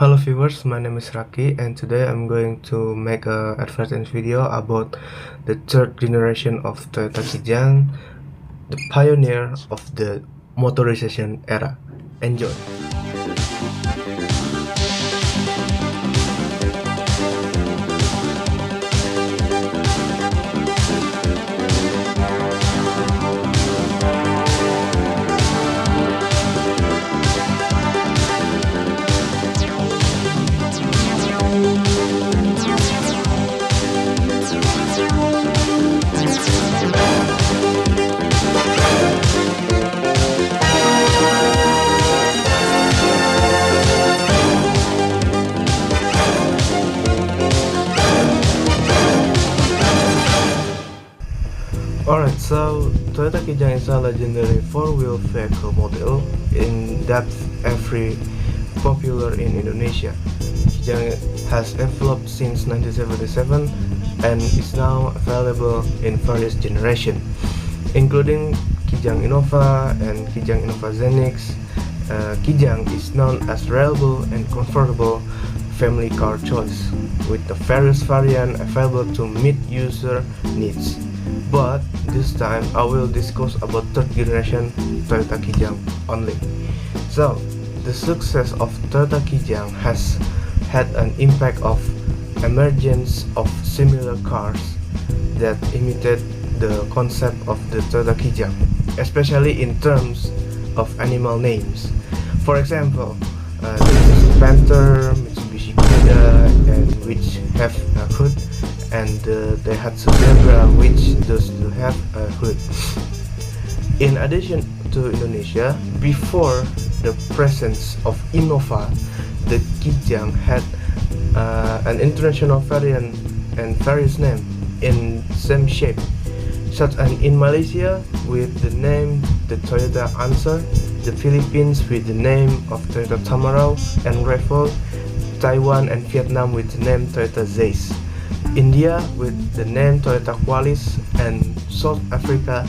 Hello viewers, my name is Raki and today I'm going to make a advertisement video about the third generation of Toyota Kijang, the pioneer of the motorization era. Enjoy! Alright, so Toyota Kijang is a legendary four-wheel vehicle model in depth every popular in Indonesia. Kijang has developed since 1977 and is now available in various generations, including Kijang Innova and Kijang Innova Zenix. Kijang is known as reliable and comfortable family car choice, with the various variants available to meet user needs. But this time I will discuss about third generation Toyota Kijang only. So, the success of Toyota Kijang has had an impact of emergence of similar cars that imitate the concept of the Toyota Kijang, especially in terms of animal names. For example, this is Panther, Mitsubishi Kuda, and which have a hood, and the Daihatsu Zebra, which does not have a hood. In addition to Indonesia, before the presence of Innova, the Kijang had an international variant and various names in same shape, such as in Malaysia with the name the Toyota Answer, the Philippines with the name of Toyota Tamaraw and Revolt, Taiwan and Vietnam with the name Toyota Zeiss, India with the name Toyota Qualis, and South Africa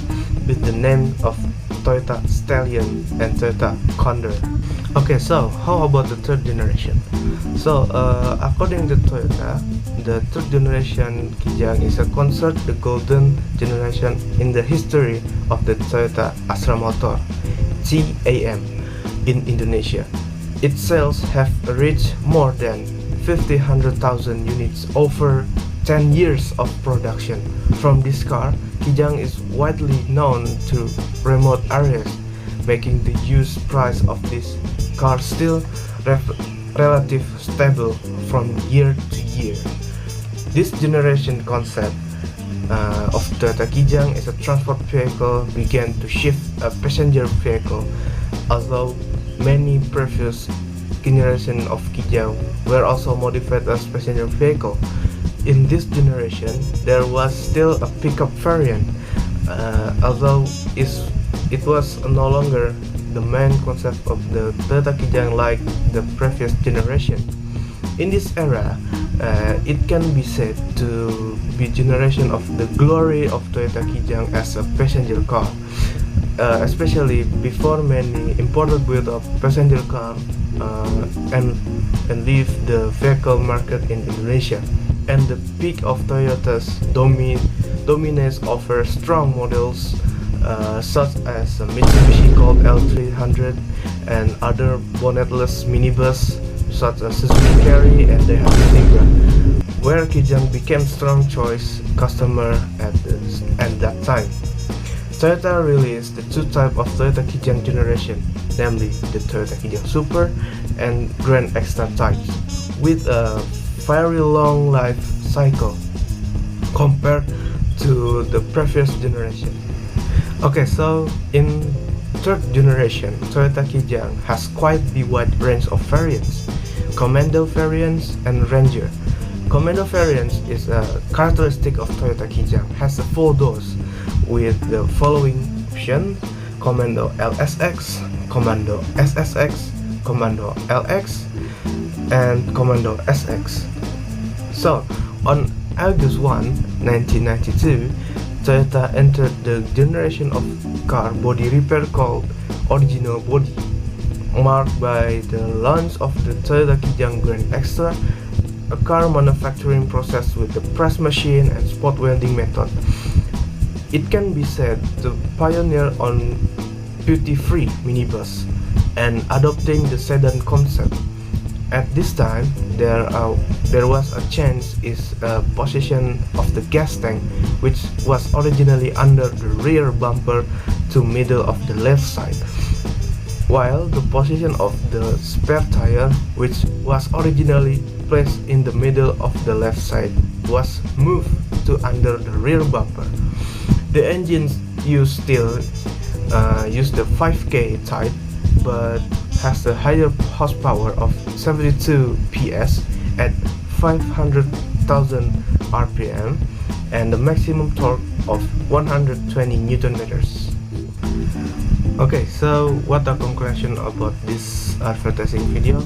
with the name of Toyota Stallion and Toyota Condor. Okay, so how about the third generation? So, according to Toyota, the third generation Kijang is considered the golden generation in the history of the Toyota Astra Motor, TAM, in Indonesia. Its sales have reached more than 1,000,000 units over 10 years of production. From this car, Kijang is widely known to remote areas, making the used price of this car still relatively stable from year to year. This generation concept of Toyota Kijang as a transport vehicle began to shift a passenger vehicle, although many previous generations of Kijang were also modified as passenger vehicle. In this generation, there was still a pickup variant, although it was no longer the main concept of the Toyota Kijang like the previous generation. In this era, it can be said to be generation of the glory of Toyota Kijang as a passenger car, especially before many imported build of passenger car and leave the vehicle market in Indonesia. And the peak of Toyota's dominance over strong models such as Mitsubishi Colt L300 and other bonnetless minibus such as Suzuki Carry and Daihatsu Zebra, where Kijang became strong choice customer at that time. Toyota released the two types of Toyota Kijang generation, namely the Toyota Kijang Super and Grand Extra types, with a very long life cycle compared to the previous generation. Okay, so in third generation, Toyota Kijang has quite the wide range of variants, Commando variants and Ranger. Commando variants is a characteristic of Toyota Kijang, has 4 doors with the following options: Commando LSX, Commando SSX, Commando LX, and Commando SX. So, on August 1, 1992, Toyota entered the generation of car body repair called original body. marked by the launch of the Toyota Kijang Grand Extra, a car manufacturing process with the press machine and spot welding method. It can be said to pioneer on duty-free minibus and adopting the sedan concept. At this time, there was a change in position of the gas tank, which was originally under the rear bumper to middle of the left side, while the position of the spare tire, which was originally placed in the middle of the left side, was moved to under the rear bumper. The engines still use the 5K type, but has a higher horsepower of 72 PS at 500,000 RPM and the maximum torque of 120 Newton meters. Okay, so what a conclusion about this advertising video.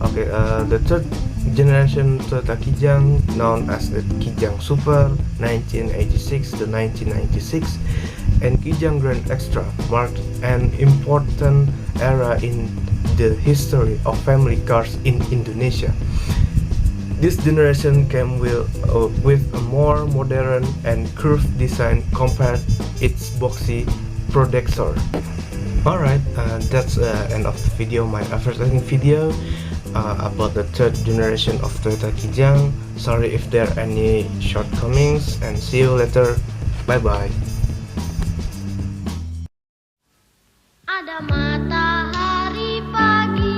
Okay, the third generation Toyota Kijang, known as the Kijang Super 1986 to 1996 and Kijang Grand Extra, marked an important era in the history of family cars in Indonesia. This generation came with a more modern and curved design compared its boxy predecessor. Alright, that's end of the video, my advertising video about the third generation of Toyota Kijang. Sorry if there are any shortcomings, and see you later. Bye bye. Ada matahari pagi,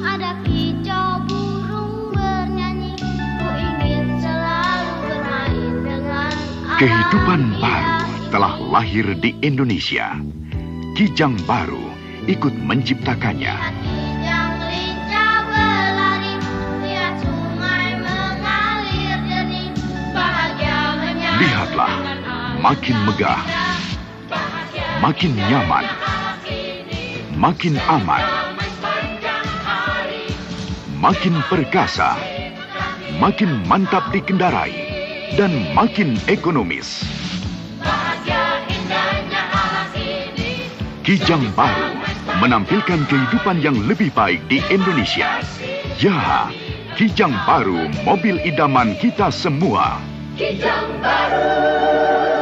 ada kicau burung bernyanyi. Ku ingin selalu bermain dengan Kehidupan baru telah lahir di Indonesia. Kijang baru ikut menciptakannya. Kijang lincah berlari, lihat sungai mengalir jernih, bahagia menyambut. Lihatlah, makin megah, makin nyaman, makin aman, makin perkasa, makin mantap dikendarai, dan makin ekonomis. Kijang baru menampilkan kehidupan yang lebih baik di Indonesia. Ya, Kijang baru, mobil idaman kita semua. Kijang baru.